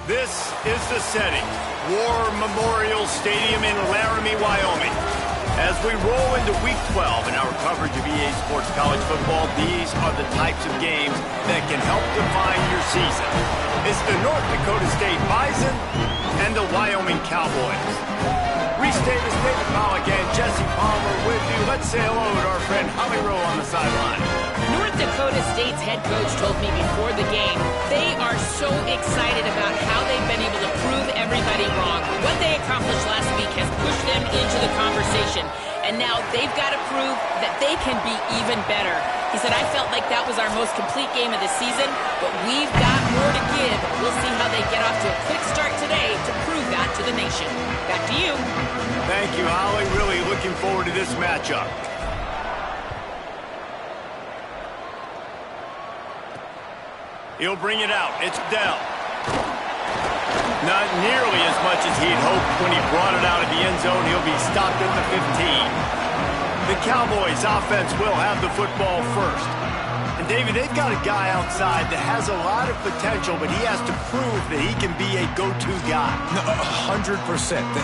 This is the setting. War Memorial Stadium in Laramie, Wyoming. As we roll into week 12 in our coverage of EA Sports College Football, these are the types of games that can help define your season. It's the North Dakota State Bison and the Wyoming Cowboys. Reese Davis, David Pollock, and Jesse Palmer with you. Let's say hello to our friend Holly Rowe on the sideline. North Dakota State's head coach told me before the game they are so excited about how they've been able to prove everybody wrong. What they accomplished last week has pushed them into the conversation, and now they've got to prove that they can be even better. He said, I felt like that was our most complete game of the season, but we've got more to give. We'll see how they get off to a quick start today to prove that to the nation. Back to you. Thank you, Holly. Really looking forward to this matchup. He'll bring it out. It's Dell. Not nearly as much as he'd hoped when he brought it out of the end zone. He'll be stopped at the 15. The Cowboys offense will have the football first. And David, they've got a guy outside that has a lot of potential, but he has to prove that he can be a go-to guy. 100%.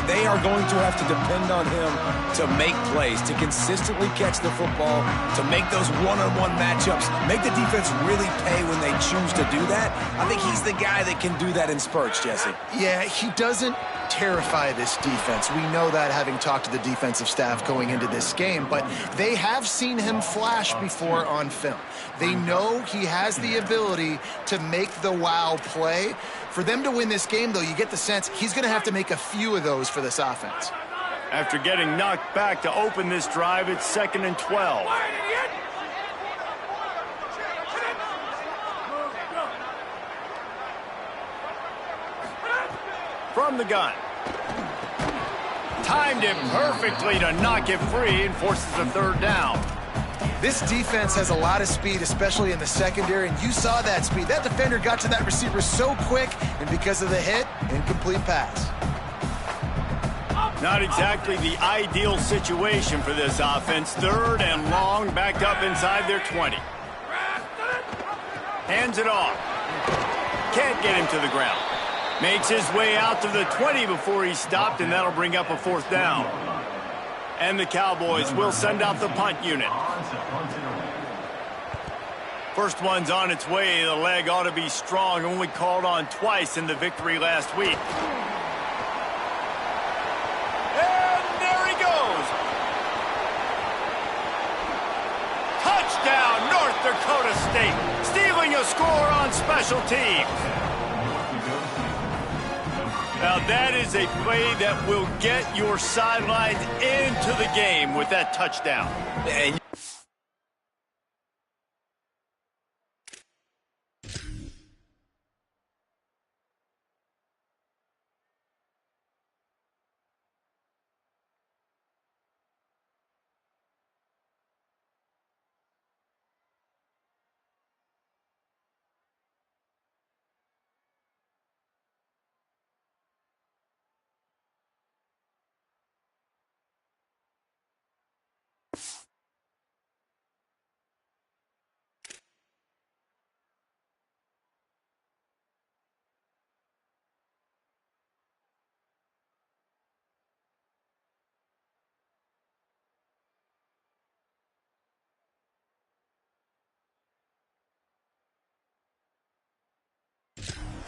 They are going to have to depend on him to make plays, to consistently catch the football, to make those one-on-one matchups, make the defense really pay when they choose to do that. I think he's the guy that can do that in spurts, Jesse. Yeah, he doesn't terrify this defense. We know that, having talked to the defensive staff going into this game, but they have seen him flash before on film. They know he has the ability to make the wow play. For them to win this game, though, you get the sense he's going to have to make a few of those for this offense. After getting knocked back to open this drive, it's 2nd and 12. From the gun. Timed it perfectly to knock it free and forces a 3rd down. This defense has a lot of speed, especially in the secondary, and you saw that speed. That defender got to that receiver so quick, and because of the hit, incomplete pass. Not exactly the ideal situation for this offense. 3rd and long, backed up inside their 20. Hands it off. Can't get him to the ground. Makes his way out to the 20 before he's stopped, and that'll bring up a 4th down. And the Cowboys will send out the punt unit. First one's on its way. The leg ought to be strong. Only called on twice in the victory last week. And there he goes. Touchdown, North Dakota State. Stealing a score on special teams. Now that is a play that will get your sidelines into the game with that touchdown. And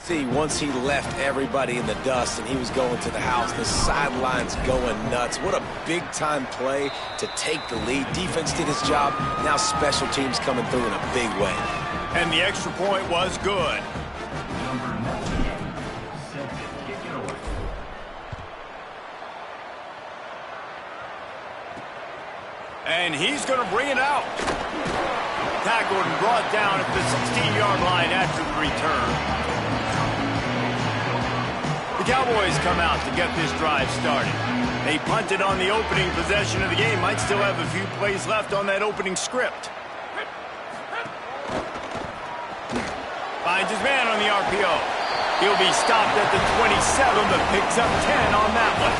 See, once he left everybody in the dust and he was going to the house, the sidelines going nuts. What a big-time play to take the lead. Defense did his job. Now special teams coming through in a big way. And the extra point was good. And he's going to bring it out. Tackled and brought down at the 16-yard line after the return. The Cowboys come out to get this drive started. They punted on the opening possession of the game. Might still have a few plays left on that opening script. Finds his man on the RPO. He'll be stopped at the 27, but picks up 10 on that one.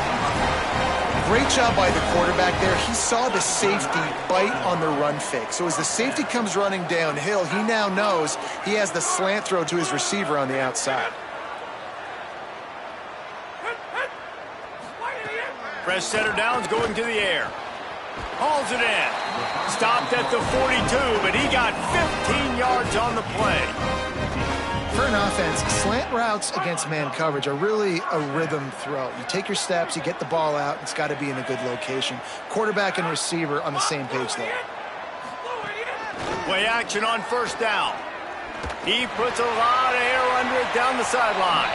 Great job by the quarterback there. He saw the safety bite on the run fake. So as the safety comes running downhill, he now knows he has the slant throw to his receiver on the outside. Fresh set of downs going to the air. Hauls it in. Stopped at the 42, but he got 15 yards on the play. For an offense, slant routes against man coverage are really a rhythm throw. You take your steps, you get the ball out, it's got to be in a good location. Quarterback and receiver on the same page there. Play action on first down. He puts a lot of air under it down the sideline.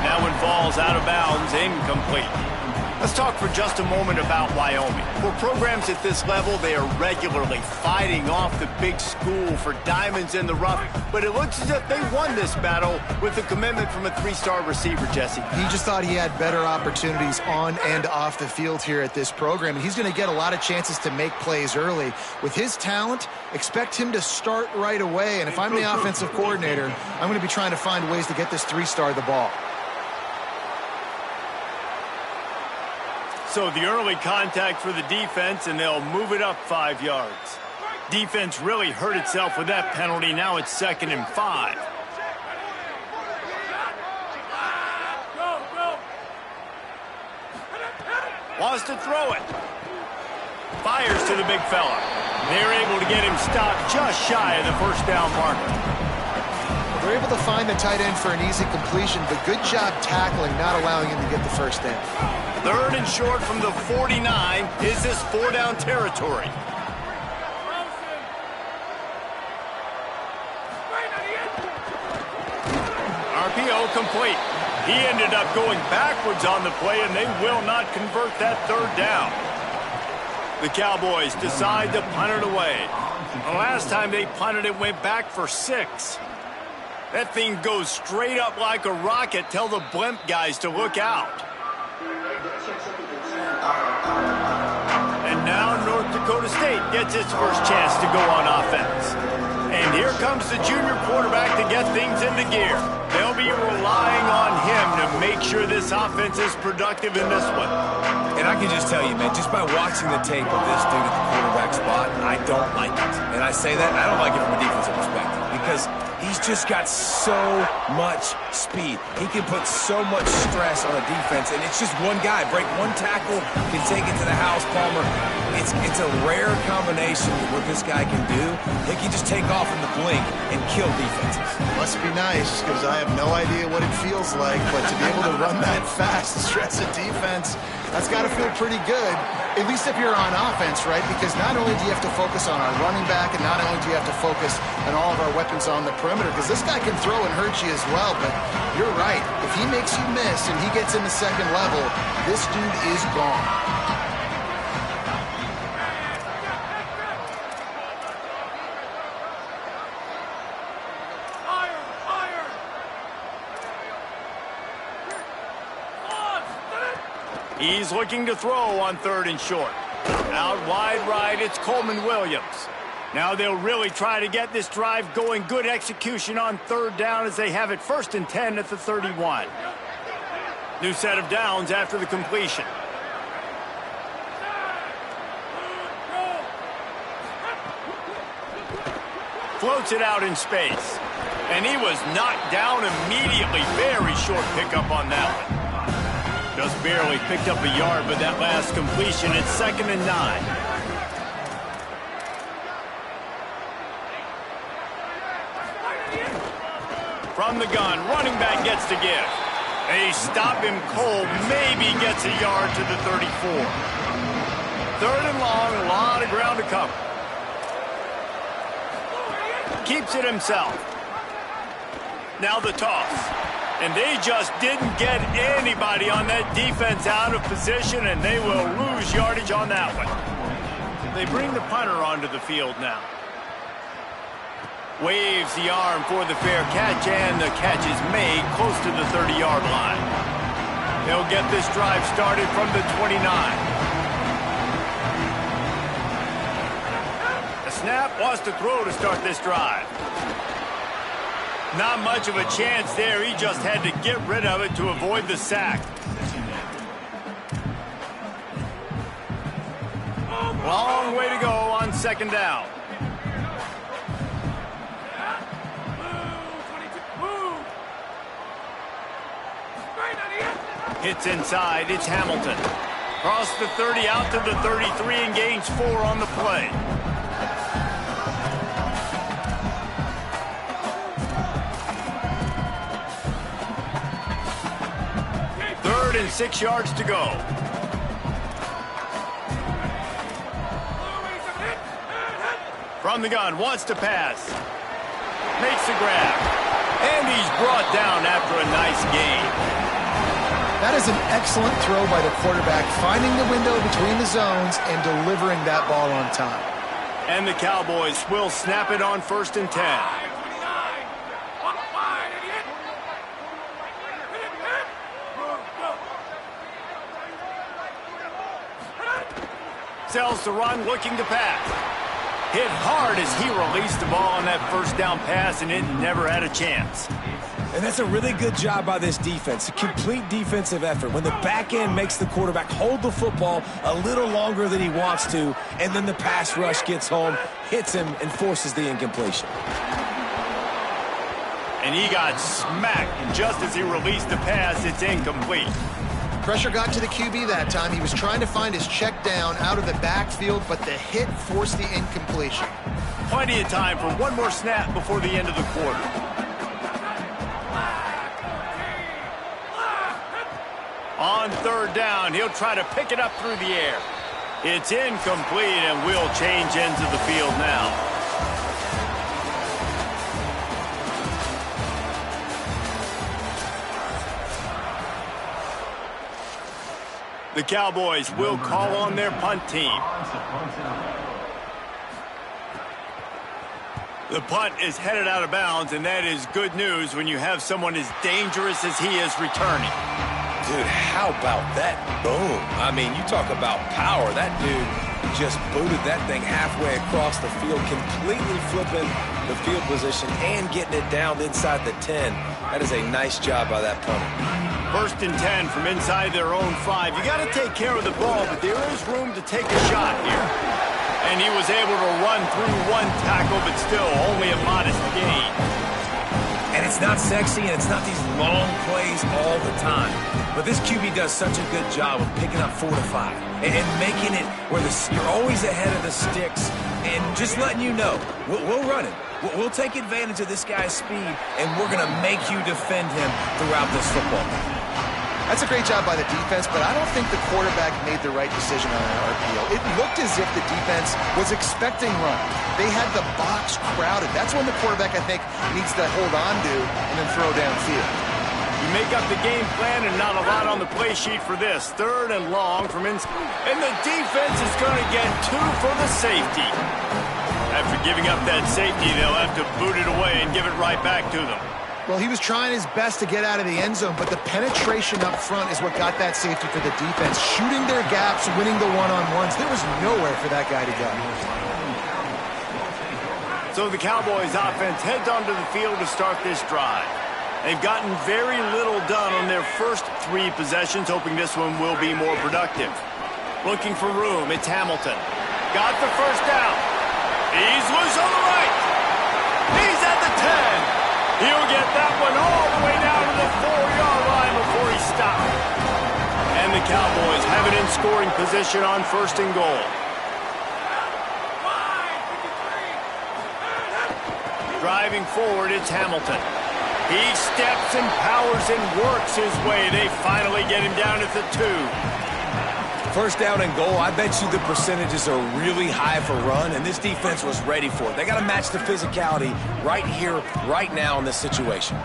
That one falls out of bounds, incomplete. Let's talk for just a moment about Wyoming. For programs at this level, they are regularly fighting off the big school for diamonds in the rough, but it looks as if they won this battle with the commitment from a 3-star receiver, Jesse. He just thought he had better opportunities on and off the field here at this program, and he's going to get a lot of chances to make plays early. With his talent, expect him to start right away, and if I'm the offensive coordinator, I'm going to be trying to find ways to get this 3-star the ball. So the early contact for the defense, and they'll move it up 5 yards. Defense really hurt itself with that penalty. Now it's 2nd and 5. Wants to throw it. Fires to the big fella. They're able to get him stopped just shy of the first down marker. They're able to find the tight end for an easy completion, but good job tackling, not allowing him to get the first down. 3rd and short from the 49. Is this 4-down territory? RPO complete. He ended up going backwards on the play, and they will not convert that 3rd down. The Cowboys decide to punt it away. The last time they punted it went back for 6. That thing goes straight up like a rocket. Tell the blimp guys to look out. And now North Dakota State gets its first chance to go on offense. And here comes the junior quarterback to get things into gear. They'll be relying on him to make sure this offense is productive in this one. And I can just tell you, man, just by watching the tape of this dude at the quarterback spot, I don't like it. And I say that, I don't like it from a defensive perspective because he's just got so much speed. He can put so much stress on a defense, and it's just one guy. Break one tackle, can take it to the house, Palmer. It's a rare combination of what this guy can do. He can just take off in the blink and kill defenses. Must be nice, because I have no idea what it feels like, but to be able to run that fast, stress a defense, that's got to feel pretty good, at least if you're on offense, right? Because not only do you have to focus on our running back, and not only do you have to focus on all of our weapons on the perimeter, because this guy can throw and hurt you as well, but you're right. If he makes you miss and he gets in the second level, this dude is gone. He's looking to throw on 3rd and short. Out wide right, it's Coleman Williams. Now they'll really try to get this drive going. Good execution on 3rd down as they have it 1st and 10 at the 31. New set of downs after the completion. Floats it out in space. And he was knocked down immediately. Very short pickup on that one. Just barely picked up a yard with that last completion. It's 2nd and 9. From the gun, running back gets to give. They stop him cold, maybe gets a yard to the 34. 3rd and long, a lot of ground to cover. Keeps it himself. Now the toss. And they just didn't get anybody on that defense out of position, and they will lose yardage on that one. They bring the punter onto the field now. Waves the arm for the fair catch, and the catch is made close to the 30-yard line. They'll get this drive started from the 29. The snap wants to throw to start this drive. Not much of a chance there. He just had to get rid of it to avoid the sack. Long way to go on second down. Hits inside, it's Hamilton. Cross the 30 out to the 33 and gains 4 on the play. Third and 6 yards to go. From the gun, wants to pass. Makes the grab. And he's brought down after a nice gain. That is an excellent throw by the quarterback, finding the window between the zones and delivering that ball on time. And the Cowboys will snap it on 1st and 10. Sells the run, looking to pass. Hit hard as he released the ball on that first down pass, and it never had a chance. And that's a really good job by this defense, a complete defensive effort. When the back end makes the quarterback hold the football a little longer than he wants to, and then the pass rush gets home, hits him, and forces the incompletion. And he got smacked, and just as he released the pass, it's incomplete. Pressure got to the QB that time. He was trying to find his check down out of the backfield, but the hit forced the incompletion. Plenty of time for one more snap before the end of the quarter. On third down, he'll try to pick it up through the air. It's incomplete, and we'll change ends of the field now. The Cowboys will call on their punt team. The punt is headed out of bounds, and that is good news when you have someone as dangerous as he is returning. Dude, how about that boom? I mean, you talk about power. That dude just booted that thing halfway across the field, completely flipping the field position and getting it down inside the 10. That is a nice job by that punter. 1st and 10 from inside their own 5. You got to take care of the ball, but there is room to take a shot here. And he was able to run through one tackle, but still only a modest gain. And it's not sexy, and it's not these long plays all the time. But this QB does such a good job of picking up 4 to 5 and making it where you're always ahead of the sticks and just letting you know, we'll run it. We'll take advantage of this guy's speed, and we're going to make you defend him throughout this football game. That's a great job by the defense, but I don't think the quarterback made the right decision on an RPO. It looked as if the defense was expecting run. They had the box crowded. That's when the quarterback, I think, needs to hold on to and then throw downfield. You make up the game plan and not a lot on the play sheet for this. 3rd and long from inside. And the defense is going to get 2 for the safety. After giving up that safety, they'll have to boot it away and give it right back to them. Well, he was trying his best to get out of the end zone, but the penetration up front is what got that safety for the defense. Shooting their gaps, winning the one-on-ones. There was nowhere for that guy to go. So the Cowboys offense heads onto the field to start this drive. They've gotten very little done on their first 3 possessions, hoping this one will be more productive. Looking for room, it's Hamilton. Got the first down. He's loose on the right. He's at the 10. He'll get that one all the way down to the 4-yard line before he stopped. And the Cowboys have it in scoring position on 1st and goal. Driving forward, it's Hamilton. He steps and powers and works his way. They finally get him down at the 2. 1st down and goal, I bet you the percentages are really high for run, and this defense was ready for it. They got to match the physicality right here, right now in this situation.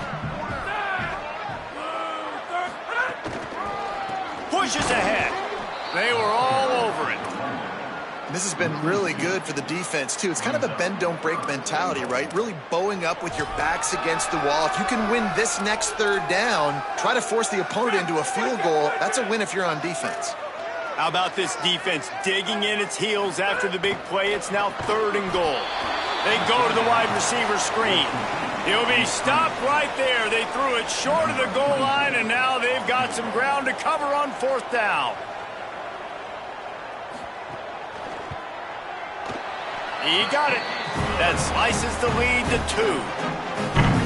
Pushes ahead. They were all over it. This has been really good for the defense, too. It's kind of a bend-don't-break mentality, right? Really bowing up with your backs against the wall. If you can win this next 3rd down, try to force the opponent into a field goal. That's a win if you're on defense. How about this defense digging in its heels after the big play? It's now 3rd and goal. They go to the wide receiver screen. He'll be stopped right there. They threw it short of the goal line, and now they've got some ground to cover on 4th down. He got it. That slices the lead to 2.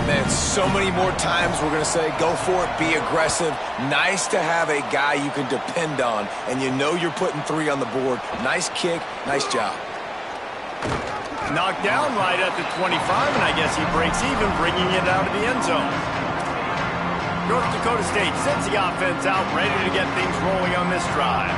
Man, so many more times we're going to say, go for it, be aggressive. Nice to have a guy you can depend on, and you know you're putting 3 on the board. Nice kick, nice job. Knocked down right at the 25, and I guess he breaks even, bringing it out of the end zone. North Dakota State sends the offense out, ready to get things rolling on this drive.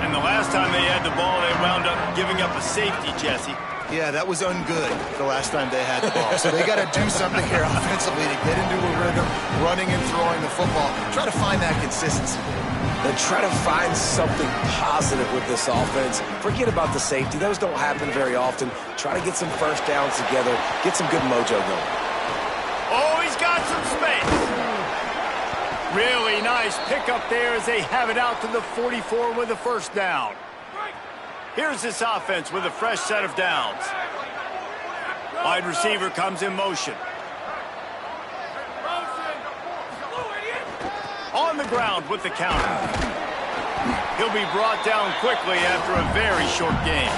And the last time they had the ball, they wound up giving up a safety, Jesse. Yeah, that was ungood the last time they had the ball. So they got to do something here offensively to get into a rhythm, running and throwing the football. Try to find that consistency. And try to find something positive with this offense. Forget about the safety. Those don't happen very often. Try to get some first downs together. Get some good mojo going. Oh, he's got some space. Really nice pickup there as they have it out to the 44 with a first down. Here's this offense with a fresh set of downs. Wide receiver comes in motion. On the ground with the counter. He'll be brought down quickly after a very short game.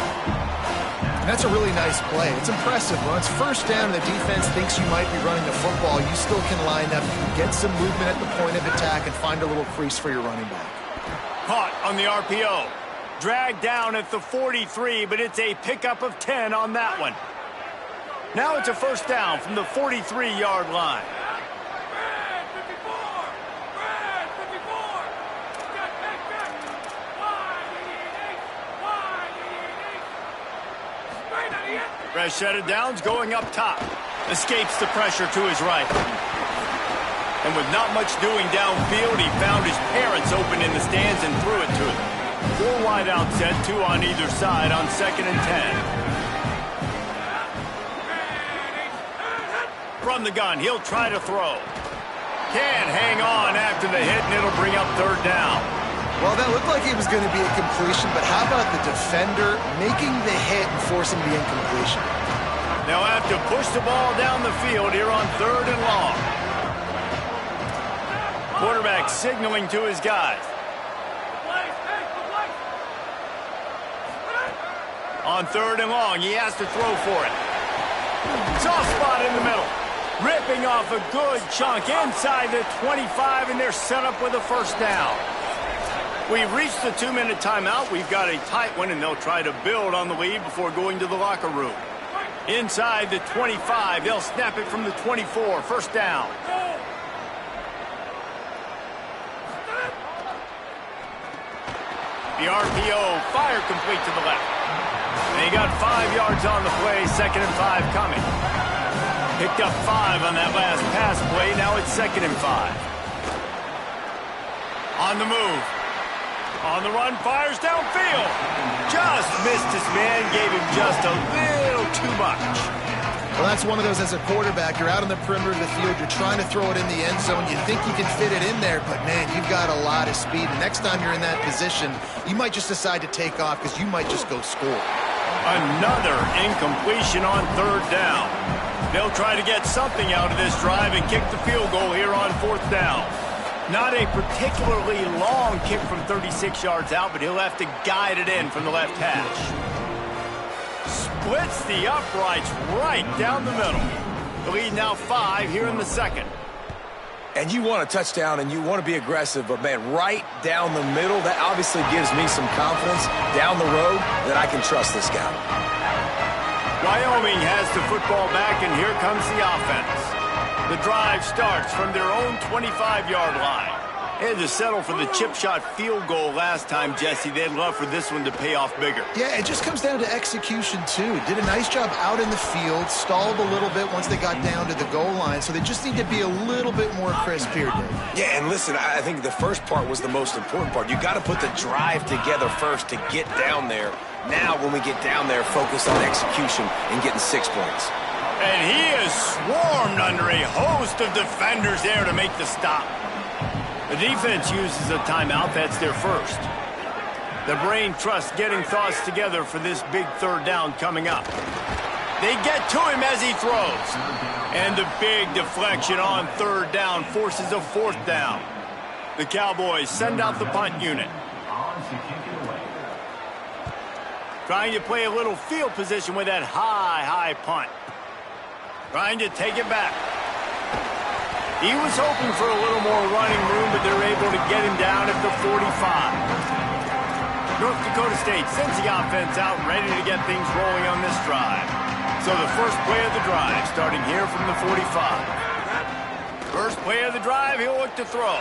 And that's a really nice play. It's impressive. When it's first down, the defense thinks you might be running the football. You still can line up, get some movement at the point of attack, and find a little crease for your running back. Caught on the RPO. Dragged down at the 43, but it's a pickup of 10 on that one. Now it's a first down from the 43-yard line. Fresh set of downs going up top. Escapes the pressure to his right. And with not much doing downfield, he found his parents open in the stands and threw it to them. 4 wide out set, 2 on either side on 2nd and 10. From the gun, he'll try to throw. Can't hang on after the hit, and it'll bring up 3rd down. Well, that looked like it was going to be a completion, but how about the defender making the hit and forcing the incompletion? They'll have to push the ball down the field here on 3rd and long. Quarterback signaling to his guys. On 3rd and long, he has to throw for it. Soft spot in the middle. Ripping off a good chunk inside the 25, and they're set up with a first down. We've reached the 2-minute timeout. We've got a tight one, and they'll try to build on the lead before going to the locker room. Inside the 25, they'll snap it from the 24. First down. The RPO, fire complete to the left. And he got 5 yards on the play, 2nd and 5 coming. Picked up 5 on that last pass play. Now it's 2nd and 5. On the move. On the run, fires downfield. Just missed his man, gave him just a little too much. Well, that's one of those as a quarterback. You're out on the perimeter of the field. You're trying to throw it in the end zone. You think you can fit it in there, but, man, you've got a lot of speed. The next time you're in that position, you might just decide to take off because you might just go score. Another incompletion on 3rd down. They'll try to get something out of this drive and kick the field goal here on 4th down. Not a particularly long kick from 36 yards out, but he'll have to guide it in from the left hash. Splits the uprights right down the middle. The lead now 5 here in the 2nd. And you want a touchdown and you want to be aggressive, but, man, right down the middle, that obviously gives me some confidence down the road that I can trust this guy. Wyoming has the football back, and here comes the offense. The drive starts from their own 25-yard line. They had to settle for the chip shot field goal last time, Jesse. They'd love for this one to pay off bigger. Yeah, it just comes down to execution, too. Did a nice job out in the field, stalled a little bit once they got down to the goal line, so they just need to be a little bit more crisp here, Dave. Yeah, and listen, I think the first part was the most important part. You got to put the drive together first to get down there. Now, when we get down there, focus on execution and getting 6 points. And he is swarmed under a host of defenders there to make the stop. The defense uses a timeout. That's their first. The brain trust getting thoughts together for this big 3rd down coming up. They get to him as he throws. And the big deflection on 3rd down forces a 4th down. The Cowboys send out the punt unit. Trying to play a little field position with that high punt. Trying to take it back. He was hoping for a little more running room, but they're able to get him down at the 45. North Dakota State sends the offense out, ready to get things rolling on this drive. So the first play of the drive, starting here from the 45. First play of the drive, he'll look to throw.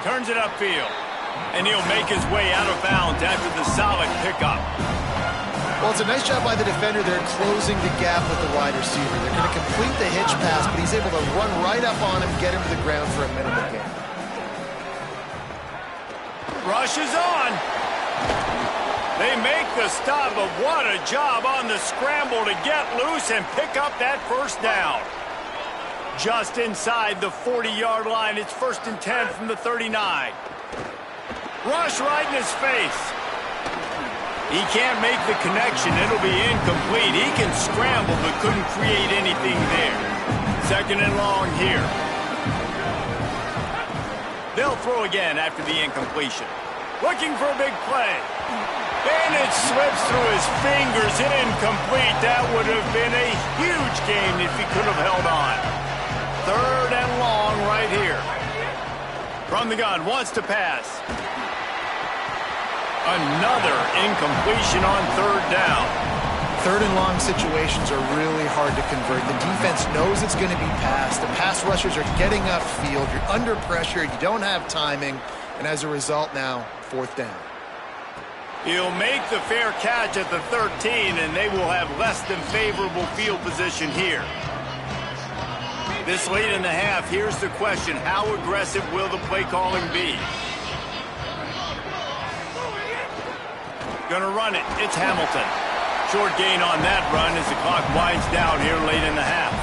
Turns it upfield. And he'll make his way out of bounds after the solid pickup. Well, it's a nice job by the defender. They're closing the gap with the wide receiver. They're going to complete the hitch pass, but he's able to run right up on him, get him to the ground for a minimal gain. Rush is on. They make the stop, but what a job on the scramble to get loose and pick up that first down. Just inside the 40-yard line. It's 1st and 10 from the 39. Rush right in his face. He can't make the connection. It'll be incomplete. He can scramble, but couldn't create anything there. 2nd and long here. They'll throw again after the incompletion. Looking for a big play. And it slips through his fingers. Incomplete. That would have been a huge gain if he could have held on. 3rd and long right here. From the gun, wants to pass. Another incompletion on 3rd down. 3rd and long situations are really hard to convert. The defense knows it's going to be passed. The pass rushers are getting upfield. You're under pressure. You don't have timing. And as a result now, 4th down. He'll make the fair catch at the 13, and they will have less than favorable field position here. This late in the half, here's the question. How aggressive will the play calling be? Gonna run it. It's Hamilton. Short gain on that run as the clock winds down here late in the half.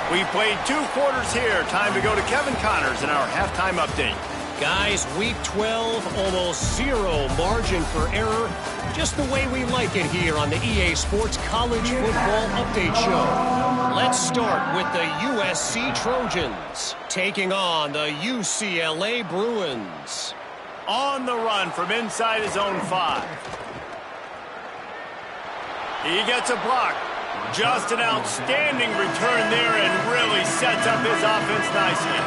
We played 2 quarters here. Time to go to Kevin Connors in our halftime update. Guys, week 12, almost 0 margin for error. Just the way we like it here on the EA Sports College Football Update Show. Let's start with the USC Trojans taking on the UCLA Bruins. On the run from inside his own 5. He gets a block. Just an outstanding return there and really sets up his offense nicely.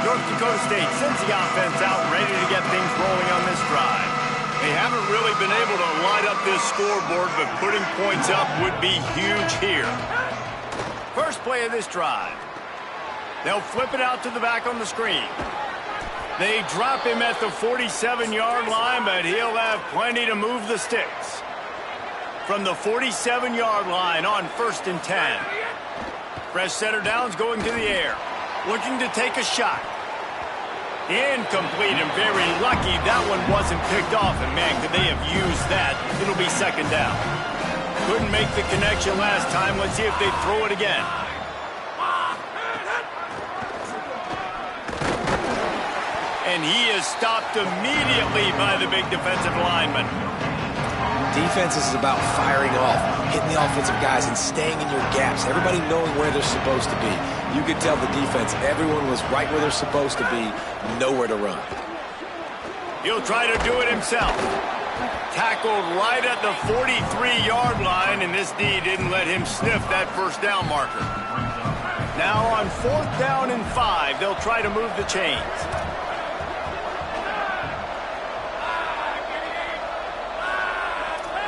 North Dakota State sends the offense out, ready to get things rolling on this drive. They haven't really been able to light up this scoreboard, but putting points up would be huge here. First play of this drive. They'll flip it out to the back on the screen. They drop him at the 47-yard line, but he'll have plenty to move the sticks. From the 47-yard line on 1st and 10. Fresh center downs going to the air. Looking to take a shot. Incomplete and very lucky that one wasn't picked off. And man, could they have used that. It'll be 2nd down. Couldn't make the connection last time. Let's see if they throw it again. And he is stopped immediately by the big defensive lineman. Defense is about firing off, hitting the offensive guys, and staying in your gaps. Everybody knowing where they're supposed to be. You could tell the defense, everyone was right where they're supposed to be, nowhere to run. He'll try to do it himself. Tackled right at the 43-yard line, and this D didn't let him sniff that 1st down marker. Now on 4th down and 5, they'll try to move the chains.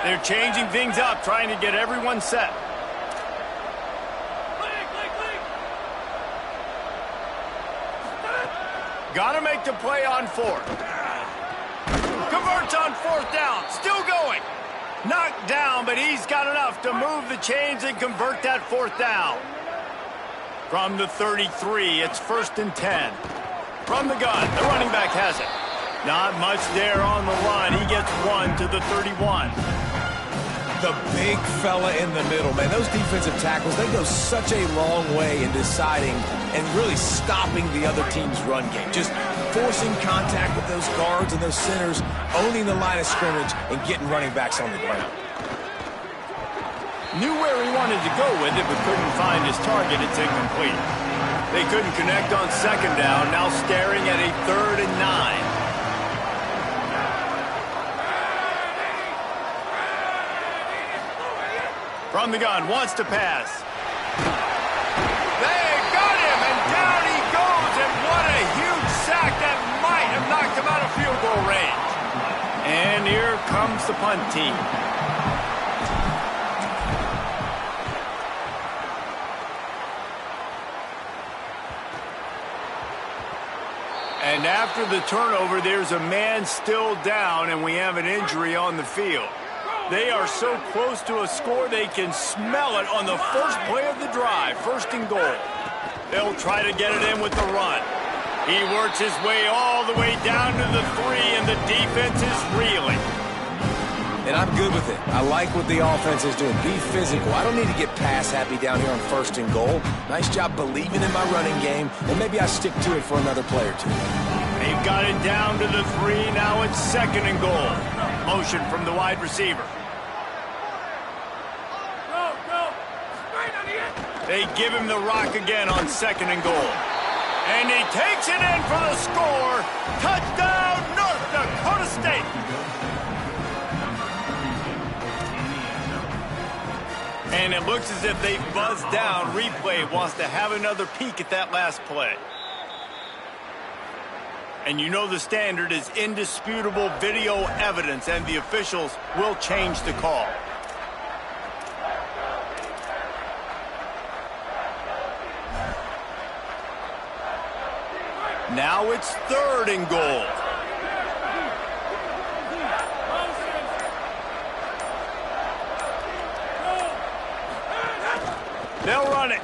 They're changing things up, trying to get everyone set. Got to make the play on 4th. Converts on 4th down. Still going. Knocked down, but he's got enough to move the chains and convert that 4th down. From the 33, it's 1st and 10. From the gun, the running back has it. Not much there on the run. He gets 1 to the 31. The big fella in the middle, man. Those defensive tackles, they go such a long way in deciding and really stopping the other team's run game. Just forcing contact with those guards and those centers, owning the line of scrimmage, and getting running backs on the ground. Knew where he wanted to go with it, but couldn't find his target. It's incomplete. They couldn't connect on 2nd down, now staring at a 3rd and 9. From the gun, wants to pass. They got him, and down he goes, and what a huge sack that might have knocked him out of field goal range. And here comes the punt team. And after the turnover, there's a man still down, and we have an injury on the field. They are so close to a score, they can smell it on the first play of the drive, 1st and goal. They'll try to get it in with the run. He works his way all the way down to the 3, and the defense is reeling. And I'm good with it. I like what the offense is doing. Be physical. I don't need to get pass happy down here on 1st and goal. Nice job believing in my running game, and maybe I stick to it for another play or 2. They've got it down to the 3. Now it's 2nd and goal. Motion from the wide receiver. They give him the rock again on 2nd and goal. And he takes it in for the score. Touchdown, North Dakota State. And it looks as if they've buzzed down. Replay wants to have another peek at that last play. And you know the standard is indisputable video evidence, and the officials will change the call. Now it's 3rd and goal. They'll run it.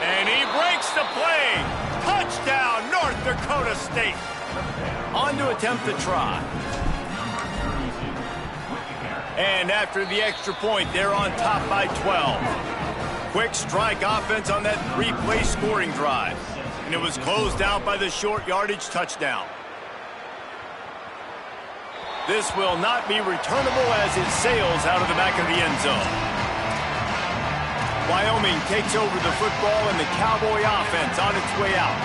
And he breaks the play. Touchdown, North Dakota State. On to attempt the try. And after the extra point, they're on top by 12. Quick strike offense on that 3-play scoring drive. And it was closed out by the short yardage touchdown. This will not be returnable as it sails out of the back of the end zone. Wyoming takes over the football, and the Cowboy offense on its way out.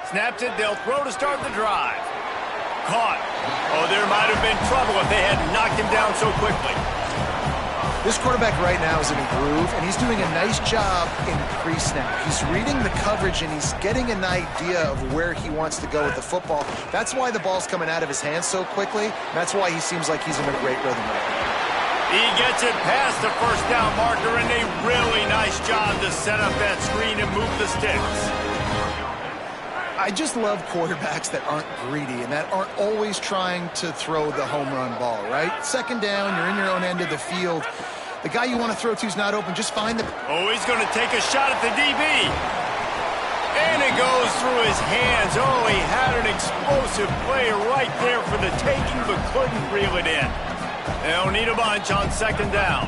Snaps it, they'll throw to start the drive. Caught. Oh, there might have been trouble if they had knocked him down so quickly. This quarterback right now is in a groove, and he's doing a nice job in pre-snap. He's reading the coverage, and he's getting an idea of where he wants to go with the football. That's why the ball's coming out of his hands so quickly. That's why he seems like he's in a great rhythm right now. He gets it past the 1st down marker, and a really nice job to set up that screen and move the sticks. I just love quarterbacks that aren't greedy and that aren't always trying to throw the home run ball, right? 2nd down, you're in your own end of the field. The guy you want to throw to is not open. Just find the... Oh, he's going to take a shot at the DB. And it goes through his hands. Oh, he had an explosive play right there for the taking, but couldn't reel it in. They'll need a bunch on 2nd down.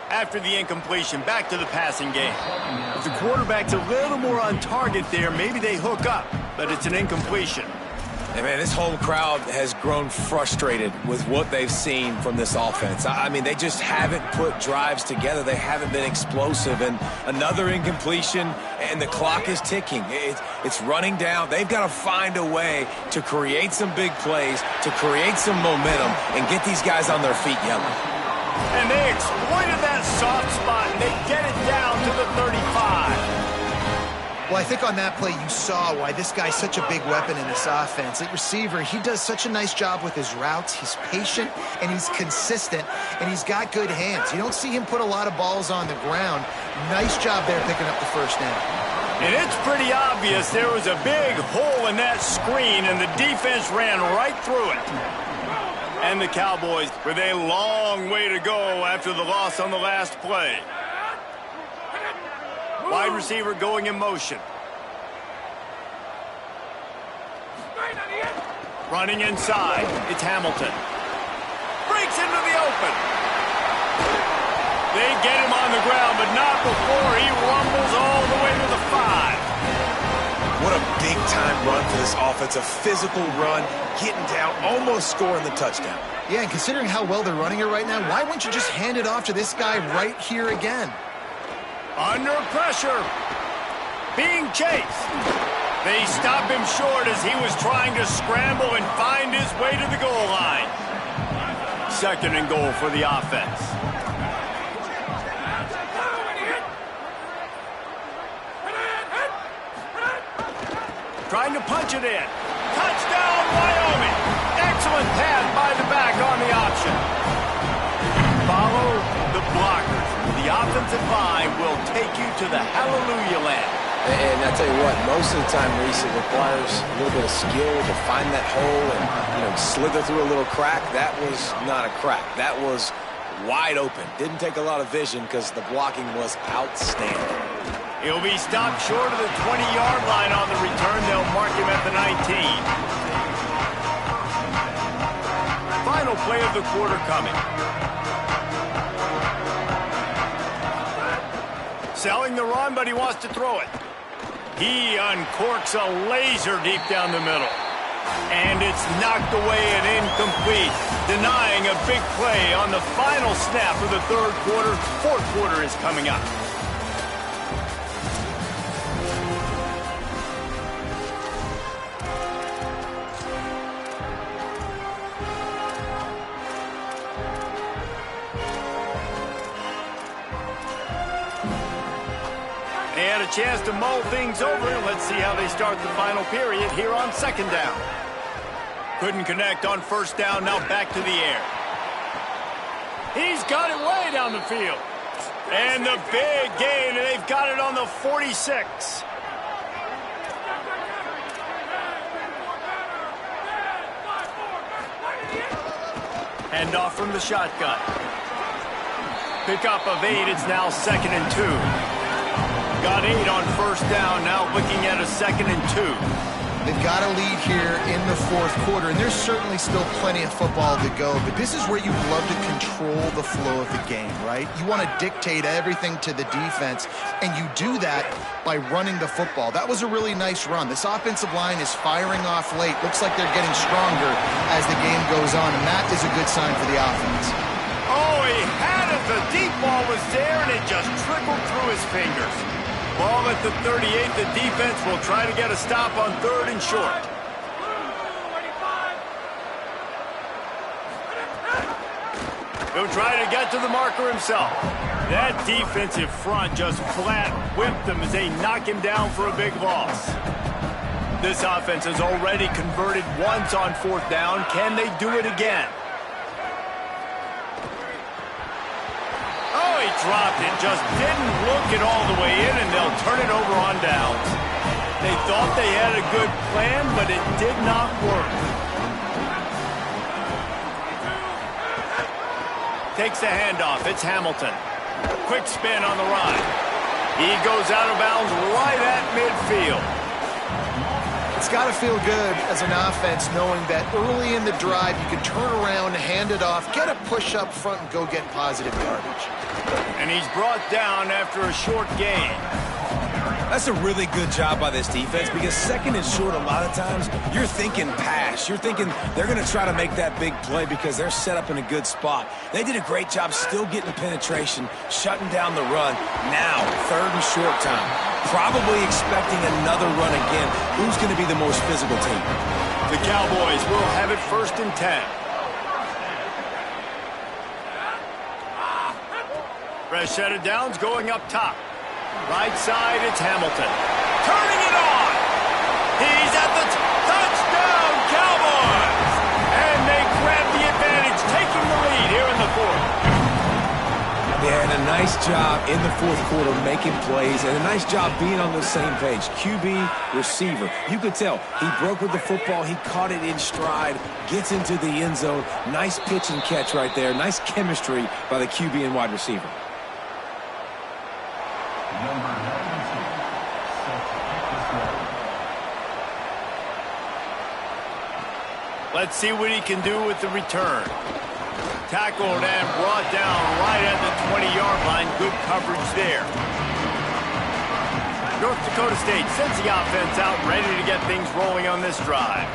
After the incompletion, back to the passing game. If the quarterback's a little more on target there, maybe they hook up, but it's an incompletion. And man, this whole crowd has grown frustrated with what they've seen from this offense. I mean, they just haven't put drives together. They haven't been explosive. And another incompletion, and the clock is ticking. It's running down. They've got to find a way to create some big plays, to create some momentum, and get these guys on their feet yelling. And they exploited that soft spot, and they get it down to the 35. Well, I think on that play you saw why this guy's such a big weapon in this offense. At receiver, he does such a nice job with his routes. He's patient, and he's consistent, and he's got good hands. You don't see him put a lot of balls on the ground. Nice job there picking up the 1st down. And it's pretty obvious there was a big hole in that screen, and the defense ran right through it. And the Cowboys with a long way to go after the loss on the last play. Wide receiver going in motion. Running inside. It's Hamilton. Breaks into the open. They get him on the ground, but not before he rumbles all the way to the 5. What a big-time run for this offense. A physical run, getting down, almost scoring the touchdown. Yeah, and considering how well they're running it right now, why wouldn't you just hand it off to this guy right here again? Under pressure. Being chased. They stop him short as he was trying to scramble and find his way to the goal line. 2nd and goal for the offense. Trying to punch it in. Touchdown, Wyoming. Excellent pass by the back on the option. Follow the blockers. The offensive line will take you to the hallelujah land. And I tell you what, most of the time, Reese, it requires a little bit of skill to find that hole and, slither through a little crack. That was not a crack. That was wide open. Didn't take a lot of vision because the blocking was outstanding. He'll be stopped short of the 20-yard line on the return. They'll mark him at the 19. Final play of the quarter coming. Selling the run, but he wants to throw it. He uncorks a laser deep down the middle. And it's knocked away and incomplete, denying a big play on the final snap of the 3rd quarter. 4th quarter is coming up. They had a chance to mull things over. Let's see how they start the final period here on 2nd down. Couldn't connect on 1st down. Now back to the air. He's got it way down the field. And the big gain, and they've got it on the 46. Handoff from the shotgun. Pickup of 8. It's now 2nd and 2. Got 8 on 1st down, now looking at a 2nd and 2. They've got a lead here in the 4th quarter, and there's certainly still plenty of football to go, but this is where you love to control the flow of the game, right? You want to dictate everything to the defense, and you do that by running the football. That was a really nice run. This offensive line is firing off late. Looks like they're getting stronger as the game goes on, and that is a good sign for the offense. Oh, he had it. The deep ball was there, and it just trickled through his fingers. Ball at the 38. The defense will try to get a stop on 3rd and short. He'll try to get to the marker himself. That defensive front just flat whipped him as they knock him down for a big loss. This offense has already converted once on 4th down. Can they do it again? He dropped it, just didn't look it all the way in, and they'll turn it over on downs. They thought they had a good plan, but it did not work. Takes the handoff. It's Hamilton. Quick spin on the ride. He goes out of bounds right at midfield. It's got to feel good as an offense knowing that early in the drive you can turn around, hand it off, get a push up front, and go get positive yardage. And he's brought down after a short gain. That's a really good job by this defense because 2nd and short, a lot of times, you're thinking pass. You're thinking they're going to try to make that big play because they're set up in a good spot. They did a great job still getting penetration, shutting down the run. Now, 3rd and short time. Probably expecting another run again. Who's going to be the most physical team? The Cowboys will have it 1st and 10. Fresh set of downs going up top. Right side, it's Hamilton. Turning it on. He's at the touchdown, Cowboys! And they grab the advantage, taking the lead here in the 4th. Yeah, and a nice job in the 4th quarter making plays, and a nice job being on the same page. QB, receiver. You could tell he broke with the football. He caught it in stride, gets into the end zone. Nice pitch and catch right there. Nice chemistry by the QB and wide receiver. Let's see what he can do with the return. Tackled and brought down right at the 20-yard line. Good coverage there. North Dakota State sends the offense out, ready to get things rolling on this drive.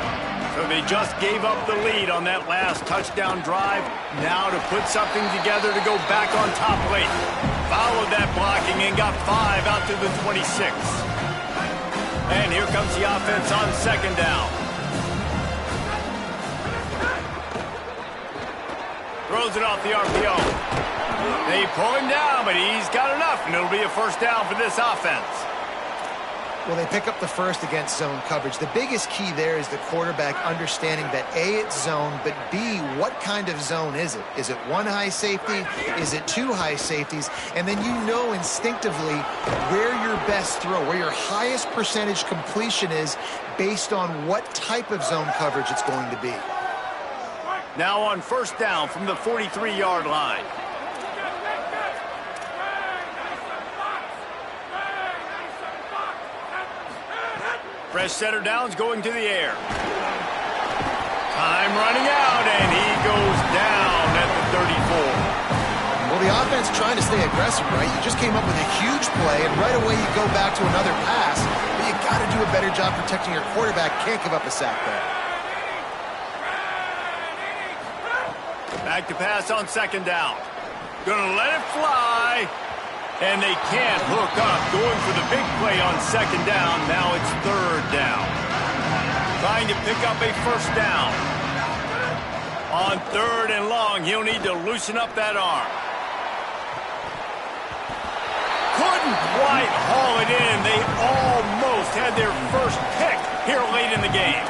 So they just gave up the lead on that last touchdown drive. Now to put something together to go back on top late. Followed that blocking and got 5 out to the 26. And here comes the offense on second down. Throws it off the RPO. They pull him down, but he's got enough, and it'll be a first down for this offense. Well, they pick up the first against zone coverage. The biggest key there is the quarterback understanding that A, it's zone, but B, what kind of zone is it? Is it one high safety? Is it two high safeties? And then you know instinctively where your best throw, where your highest percentage completion is based on what type of zone coverage it's going to be. Now on first down from the 43-yard line. Fresh setter downs going to the air. Time running out, and he goes down at the 34. Well, the offense trying to stay aggressive, right? You just came up with a huge play, and right away you go back to another pass. But you got to do a better job protecting your quarterback. Can't give up a sack there. Back to pass on second down. Gonna let it fly. And they can't hook up. Going for the big play on second down. Now it's third down. Trying to pick up a first down. On third and long, he'll need to loosen up that arm. Couldn't quite haul it in. They almost had their first pick here late in the game.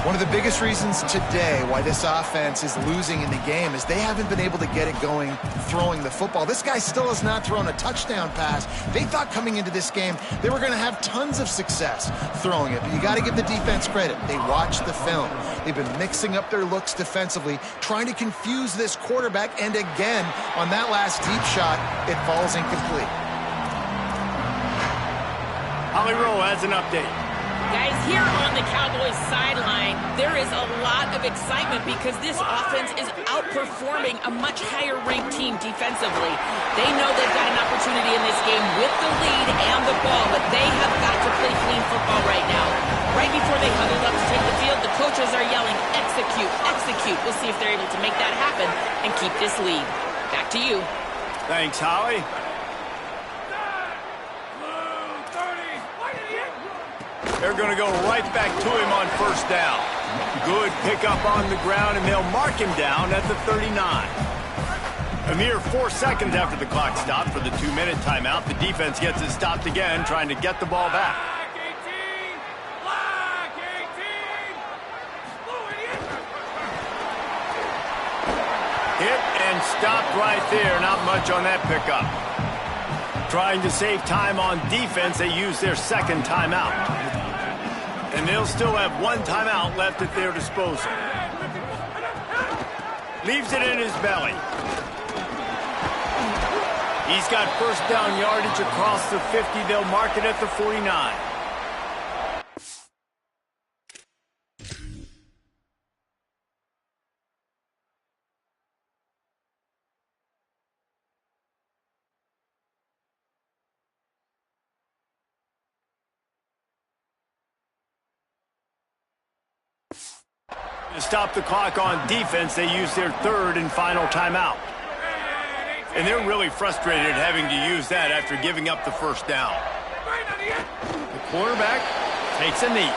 One of the biggest reasons today why this offense is losing in the game is they haven't been able to get it going throwing the football. This guy still has not thrown a touchdown pass. They thought coming into this game they were going to have tons of success throwing it, but you got to give the defense credit. They watched the film. They've been mixing up their looks defensively, trying to confuse this quarterback, and again, on that last deep shot, it falls incomplete. Holly Rowe has an update. Guys, here on the Cowboys sideline, there is a lot of excitement because this offense is outperforming a much higher-ranked team defensively. They know they've got an opportunity in this game with the lead and the ball, but they have got to play clean football right now. Right before they huddled up to take the field, the coaches are yelling, execute, execute. We'll see if they're able to make that happen and keep this lead. Back to you. Thanks, Holly. They're going to go right back to him on first down. Good pickup on the ground, and they'll mark him down at the 39. A mere 4 seconds after the clock stopped for the 2-minute timeout, the defense gets it stopped again, trying to get the ball back. Hit and stopped right there. Not much on that pickup. Trying to save time on defense, they use their second timeout. And they'll still have one timeout left at their disposal. Leaves it in his belly. He's got first down yardage across the 50. They'll mark it at the 49. To stop the clock on defense, they use their third and final timeout. And they're really frustrated having to use that after giving up the first down. The quarterback takes a knee.